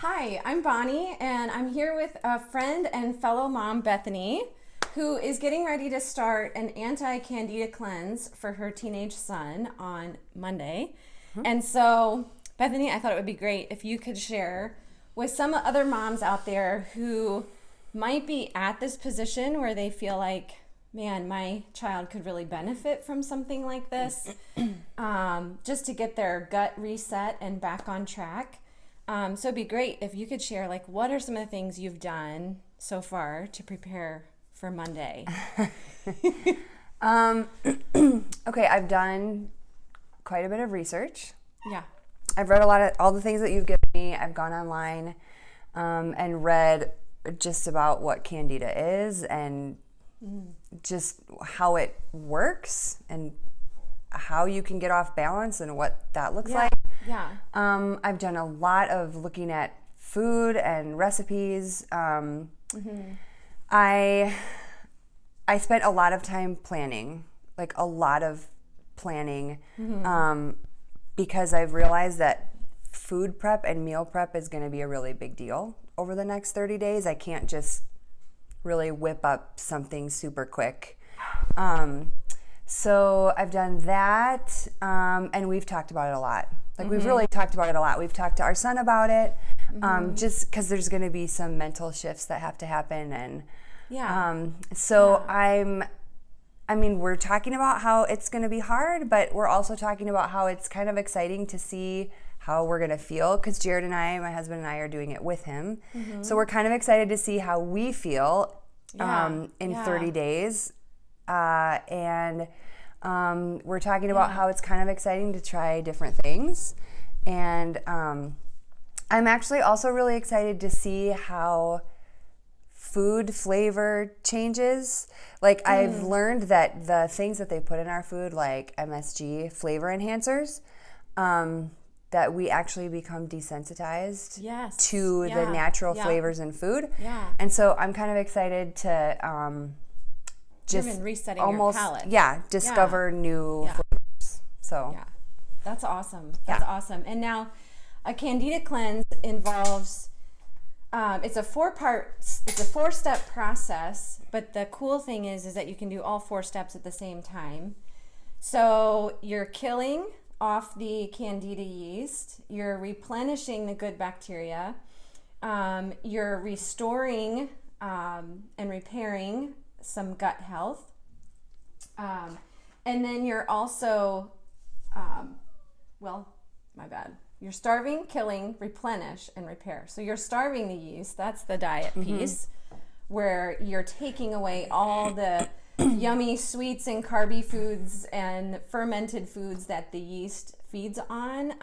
Hi, I'm Bonnie, and I'm here with a friend and fellow mom, Bethany, who is getting ready to start an anti-Candida cleanse for her teenage son on Monday. And so, Bethany, I thought it would be great if you could share with some other moms out there who might be at this position where they feel like, man, my child could really benefit from something like this, just to get their gut reset and back on track. So it'd be great if you could share, like, what are some of the things you've done so far to prepare for Monday? Okay, I've done quite a bit of research. Yeah. I've read all the things that you've given me. I've gone online and read just about what Candida is and just how it works and how you can get off balance and what that looks like. Yeah. I've done a lot of looking at food and recipes. I spent a lot of time planning, like a lot of planning, because I've realized that food prep and meal prep is going to be a really big deal over the next 30 days. I can't just really whip up something super quick. So I've done that, and we've talked about it a lot. Like, we've really talked about it a lot. We've talked to our son about it, just because there's going to be some mental shifts that have to happen. And we're talking about how it's going to be hard, but we're also talking about how it's kind of exciting to see how we're going to feel, because Jared and I, my husband and I, are doing it with him. So we're kind of excited to see how we feel in 30 days. And we're talking about how it's kind of exciting to try different things. And I'm actually also really excited to see how food flavor changes. Like, I've learned that the things that they put in our food, like MSG, flavor enhancers, that we actually become desensitized to the natural flavors in food. And so I'm kind of excited to just even resetting almost, your palate. discover new flavors. So That's awesome. That's awesome. And now, a Candida cleanse involves, it's a four-step process, but the cool thing is that you can do all 4 steps at the same time. So you're killing off the Candida yeast, you're replenishing the good bacteria, you're restoring and repairing some gut health, and then you're also, you're starving, killing, replenish, and repair. So you're starving the yeast, that's the diet piece, where you're taking away all the yummy sweets and carby foods and fermented foods that the yeast feeds on,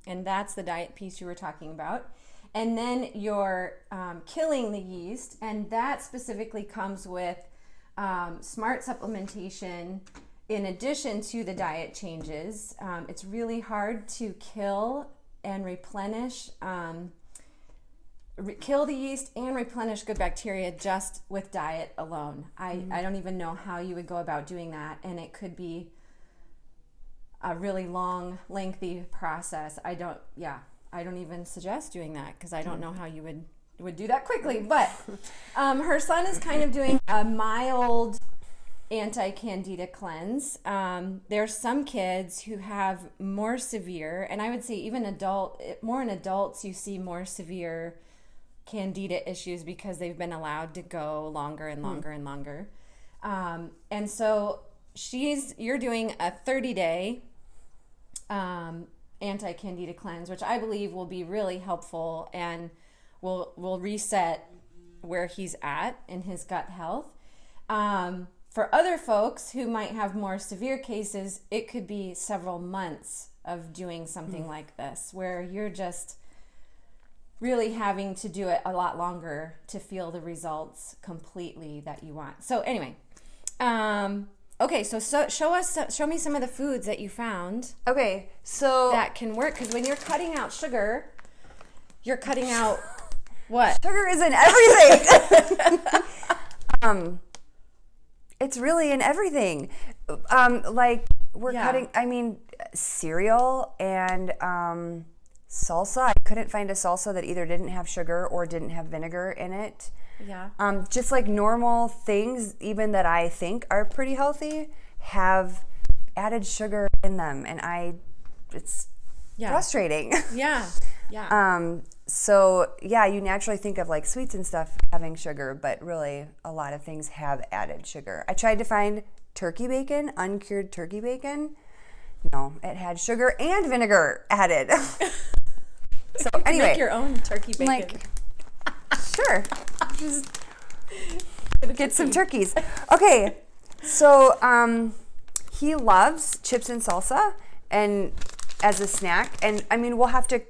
and that's the diet piece you were talking about. And then you're killing the yeast, and that specifically comes with smart supplementation in addition to the diet changes. It's really hard to kill and replenish, kill the yeast and replenish good bacteria just with diet alone. I don't even know how you would go about doing that, and it could be a really long, lengthy process. I don't even suggest doing that, because I don't know how you would do that quickly. But her son is kind of doing a mild anti-Candida cleanse. There's some kids who have more severe, and I would say even more in adults, you see more severe Candida issues because they've been allowed to go longer and longer and longer. And so you're doing a 30-day anti-Candida cleanse, which I believe will be really helpful and will reset where he's at in his gut health. For other folks who might have more severe cases, it could be several months of doing something like this, where you're just really having to do it a lot longer to feel the results completely that you want. So anyway, okay, so show me some of the foods that you found. Okay, so that can work, because when you're cutting out sugar, you're cutting out what? Sugar is in everything. It's really in everything. Like, we're cutting, cereal and salsa. I couldn't find a salsa that either didn't have sugar or didn't have vinegar in it. Yeah. Just like normal things, even that I think are pretty healthy, have added sugar in them, and it's frustrating. Yeah. Yeah. So yeah, you naturally think of like sweets and stuff having sugar, but really a lot of things have added sugar. I tried to find turkey bacon, uncured turkey bacon. No, it had sugar and vinegar added. So anyway, make your own turkey bacon. Like, sure, just get some turkeys. Okay, so he loves chips and salsa, and as a snack, and I mean we'll have to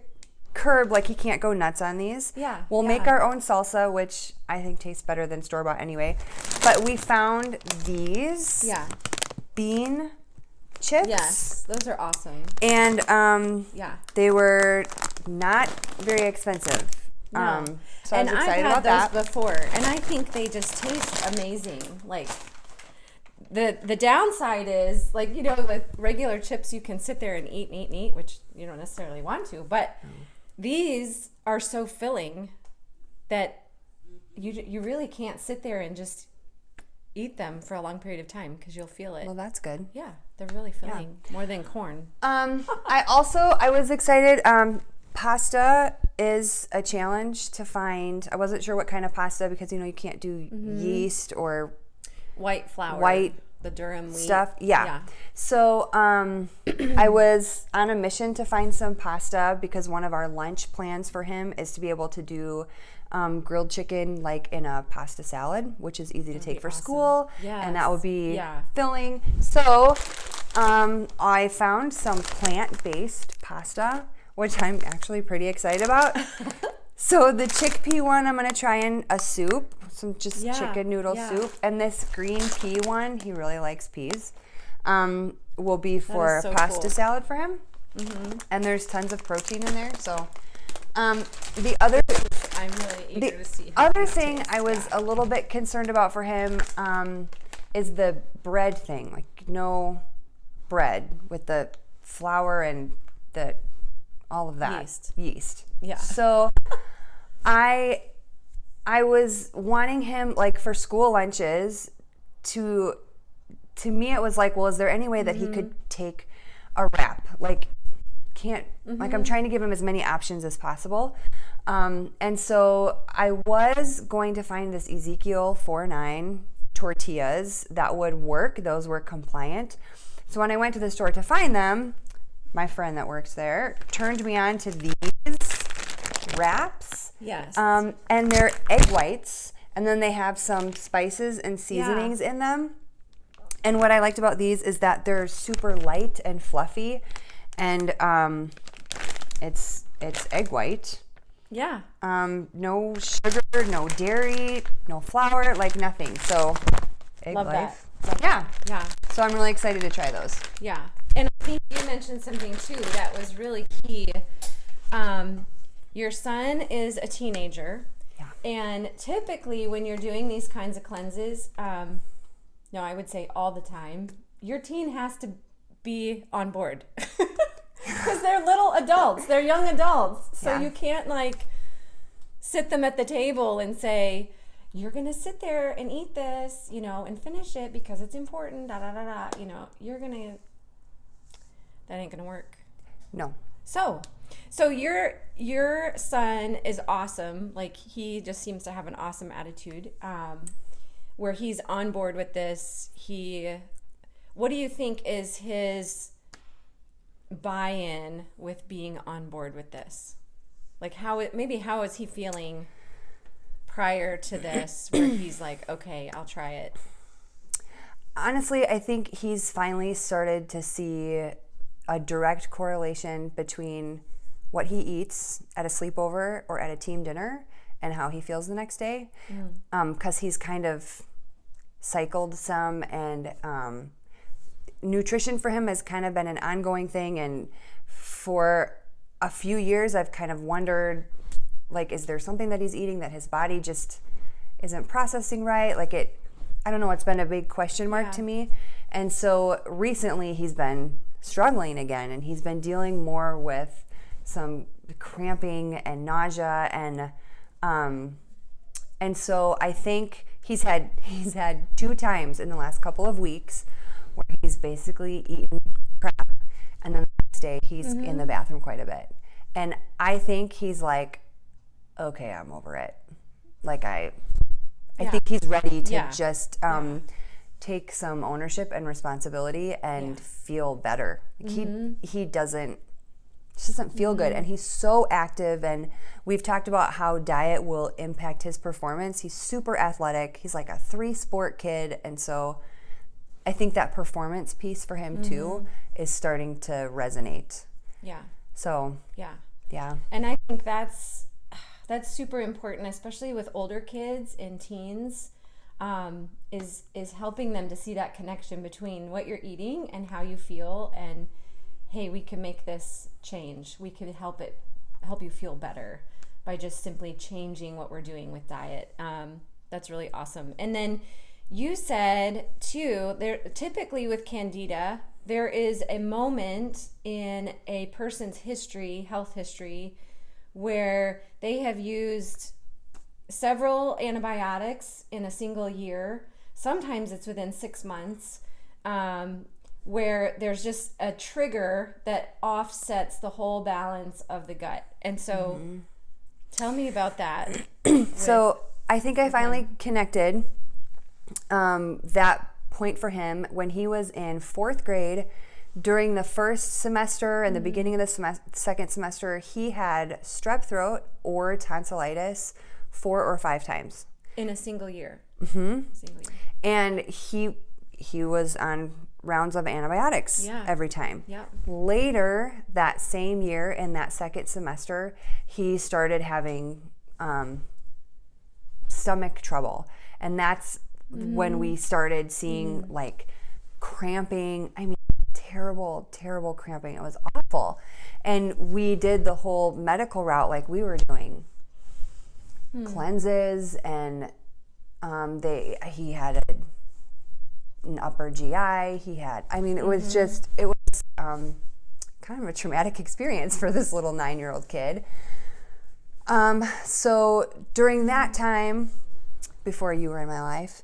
curb, like he can't go nuts on these. Yeah. We'll make our own salsa, which I think tastes better than store-bought anyway. But we found these bean chips. Yes, those are awesome. And they were not very expensive. No. So I was excited I've about had that. those before, and I think they just taste amazing. Like the downside is, like, you know, with regular chips you can sit there and eat, which you don't necessarily want to, but these are so filling that you really can't sit there and just eat them for a long period of time because you'll feel it. Well, that's good. Yeah, they're really filling, more than corn. I was excited. Pasta is a challenge to find. I wasn't sure what kind of pasta because, you know, you can't do yeast or white flour. The durum wheat. Stuff. Yeah. So I was on a mission to find some pasta because one of our lunch plans for him is to be able to do grilled chicken like in a pasta salad, which is easy to take for school. Yes. And that would be filling. So I found some plant-based pasta, which I'm actually pretty excited about. So the chickpea one, I'm gonna try in a soup, some just chicken noodle soup, and this green pea one, he really likes peas, will be for pasta salad for him. And there's tons of protein in there. So the other, I'm really eager to see. Other thing I was a little bit concerned about for him is the bread thing, like no bread with the flour and all of that yeast. Yeah. So I was wanting him, like, for school lunches to me it was like, well, is there any way that he could take a wrap? Like, like, I'm trying to give him as many options as possible. And so I was going to find this Ezekiel 4-9 tortillas that would work. Those were compliant. So when I went to the store to find them, my friend that works there turned me on to these wraps. Yes. And they're egg whites, and then they have some spices and seasonings in them. And what I liked about these is that they're super light and fluffy, and it's egg white. Yeah. No sugar, no dairy, no flour, like nothing. So egg Love life. that. Yeah. So I'm really excited to try those. Yeah. And I think you mentioned something too that was really key. Your son is a teenager. Yeah. And typically when you're doing these kinds of cleanses, I would say all the time, your teen has to be on board. Because they're little adults, they're young adults. So you can't, like, sit them at the table and say, you're going to sit there and eat this, you know, and finish it because it's important, you know, that ain't going to work. No. So your son is awesome. Like, he just seems to have an awesome attitude, where he's on board with this. What do you think is his buy-in with being on board with this? Like, how is he feeling prior to this, where he's like, okay, I'll try it? Honestly, I think he's finally started to see a direct correlation between what he eats at a sleepover or at a team dinner and how he feels the next day. Because he's kind of cycled some, and nutrition for him has kind of been an ongoing thing. And for a few years, I've kind of wondered, like, is there something that he's eating that his body just isn't processing right? Like, I don't know, it's been a big question mark to me. And so recently he's been struggling again, and he's been dealing more with some cramping and nausea, and so I think he's had 2 times in the last couple of weeks where he's basically eaten crap, and then the next day he's in the bathroom quite a bit. And I think he's like, okay, I'm over it. Like I think he's ready to just take some ownership and responsibility and feel better. Like he doesn't feel good, and he's so active, and we've talked about how diet will impact his performance. He's super athletic. He's like a 3-sport kid, and so I think that performance piece for him too is starting to resonate. Yeah. So yeah. And I think that's super important, especially with older kids and teens, is helping them to see that connection between what you're eating and how you feel, and hey, we can make this change. We could help you feel better by just simply changing what we're doing with diet. That's really awesome. And then you said too, there typically with Candida, there is a moment in a person's health history, where they have used several antibiotics in a single year. Sometimes it's within 6 months, where there's just a trigger that offsets the whole balance of the gut. And so tell me about that. So I think I finally connected that point for him when he was in 4th grade. During the first semester and the beginning of the second semester, he had strep throat or tonsillitis 4 or 5 times. In a single year. Single year. And he was on rounds of antibiotics every time. Yeah. Later that same year, in that second semester, he started having stomach trouble. And that's when we started seeing like cramping. I mean, terrible cramping. It was awful. And we did the whole medical route, like we were doing cleanses, and he had an upper GI. He had, I mean, it was kind of a traumatic experience for this little 9-year-old kid. So during that time, before you were in my life,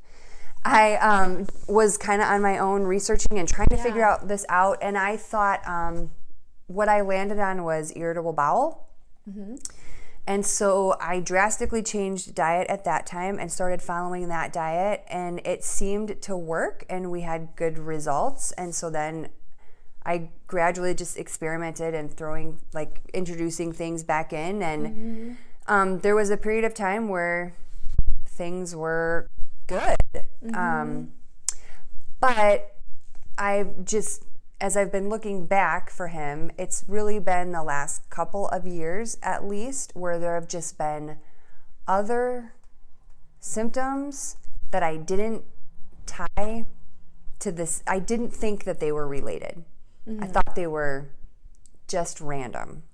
I was kind of on my own researching and trying to figure out this out, and I thought what I landed on was irritable bowel. And so I drastically changed diet at that time and started following that diet, and it seemed to work, and we had good results. And so then I gradually just experimented and introducing things back in, and there was a period of time where things were good. But as I've been looking back for him, it's really been the last couple of years at least where there have just been other symptoms that I didn't tie to this. I didn't think that they were related. I thought they were just random.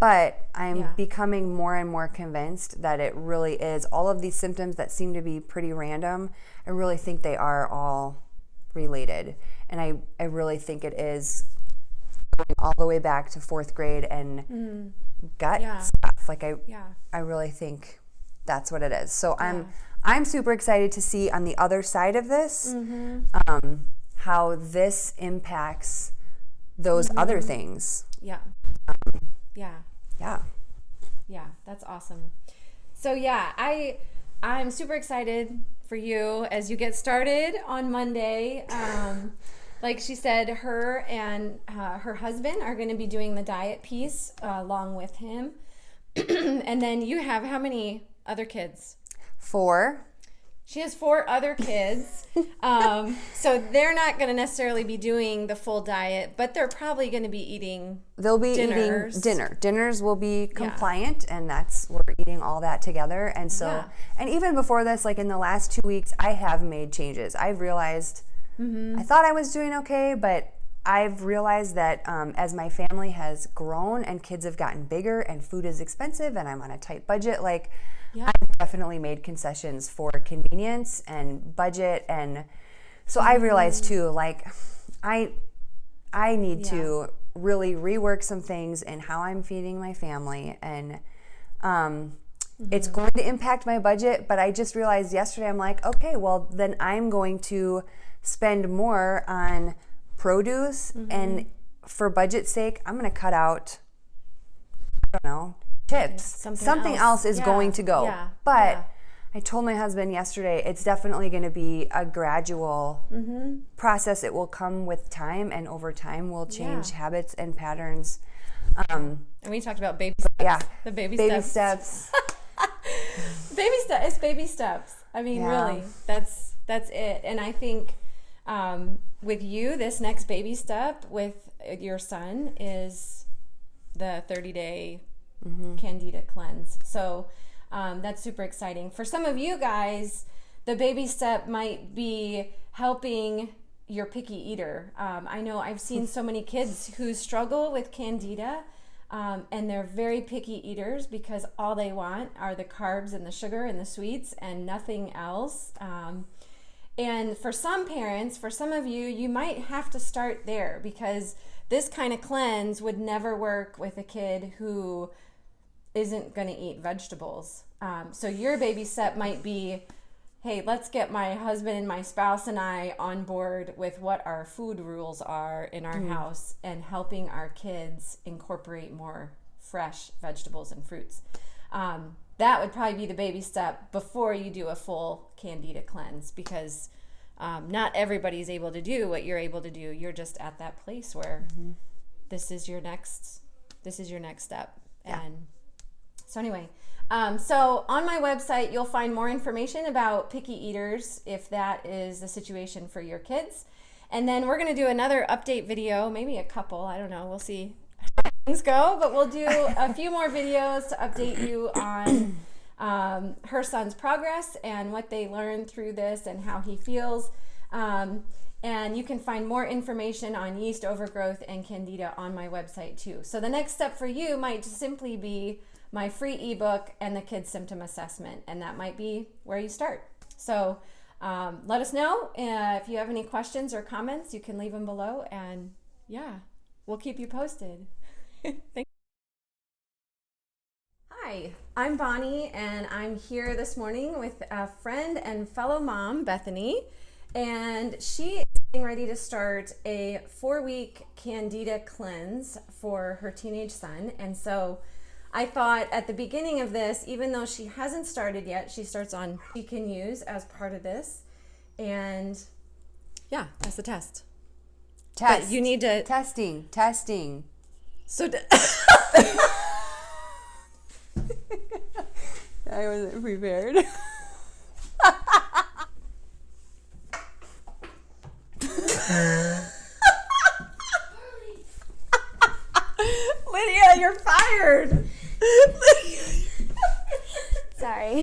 But I'm becoming more and more convinced that it really is. All of these symptoms that seem to be pretty random, I really think they are all related. And I really think it is going all the way back to 4th grade and gut stuff. Like I really think that's what it is. So I'm super excited to see on the other side of this how this impacts those other things. Yeah, that's awesome. So I'm super excited for you as you get started on Monday. Like she said, her and her husband are going to be doing the diet piece along with him. And then you have how many other kids? 4. She has 4 other kids. So they're not going to necessarily be doing the full diet, but they're probably going to be eating dinners. Eating dinner. Dinners will be compliant, and we're eating all that together. And so, and even before this, like in the last 2 weeks, I have made changes. I've realized I thought I was doing okay, but I've realized that as my family has grown and kids have gotten bigger and food is expensive and I'm on a tight budget, I've definitely made concessions for convenience and budget. And so I realized too, I need to really rework some things in how I'm feeding my family. And it's going to impact my budget, but I just realized yesterday, I'm like, okay, well, then I'm going to spend more on produce. And for budget's sake, I'm going to cut out, I don't know, chips. Something else is going to go. But I told my husband yesterday, it's definitely going to be a gradual process. It will come with time, and over time we'll change habits and patterns. And we talked about baby steps. Yeah. The baby steps. It's baby steps. I mean, really, that's it. And I think with you, this next baby step with your son is the 30-day Candida cleanse. So that's super exciting. For some of you guys, the baby step might be helping your picky eater. I know I've seen so many kids who struggle with Candida, and they're very picky eaters because all they want are the carbs and the sugar and the sweets and nothing else. And for some parents, for some of you, you might have to start there, because this kind of cleanse would never work with a kid who isn't going to eat vegetables. So your baby step might be, hey, let's get my husband and my spouse and I on board with what our food rules are in our house, and helping our kids incorporate more fresh vegetables and fruits. That would probably be the baby step before you do a full Candida cleanse, because not everybody's able to do what you're able to do. You're just at that place where this is your next step. And so anyway, so on my website, you'll find more information about picky eaters if that is the situation for your kids. And then we're going to do another update video, maybe a couple, I don't know, we'll see how things go, but we'll do a few more videos to update you on her son's progress and what they learned through this and how he feels. And you can find more information on yeast overgrowth and Candida on my website too. So the next step for you might simply be my free ebook and the kids symptom assessment, and that might be where you start. So let us know if you have any questions or comments. You can leave them below, and we'll keep you posted. Thank you. Hi, I'm Bonnie, and I'm here this morning with a friend and fellow mom, Bethany, and she is getting ready to start a 4-week Candida cleanse for her teenage son. And so I thought at the beginning of this, even though she hasn't started yet, she starts on, she can use as part of this. And that's the test. But you need to... Testing. So... I wasn't prepared. Lydia, you're fired. Sorry.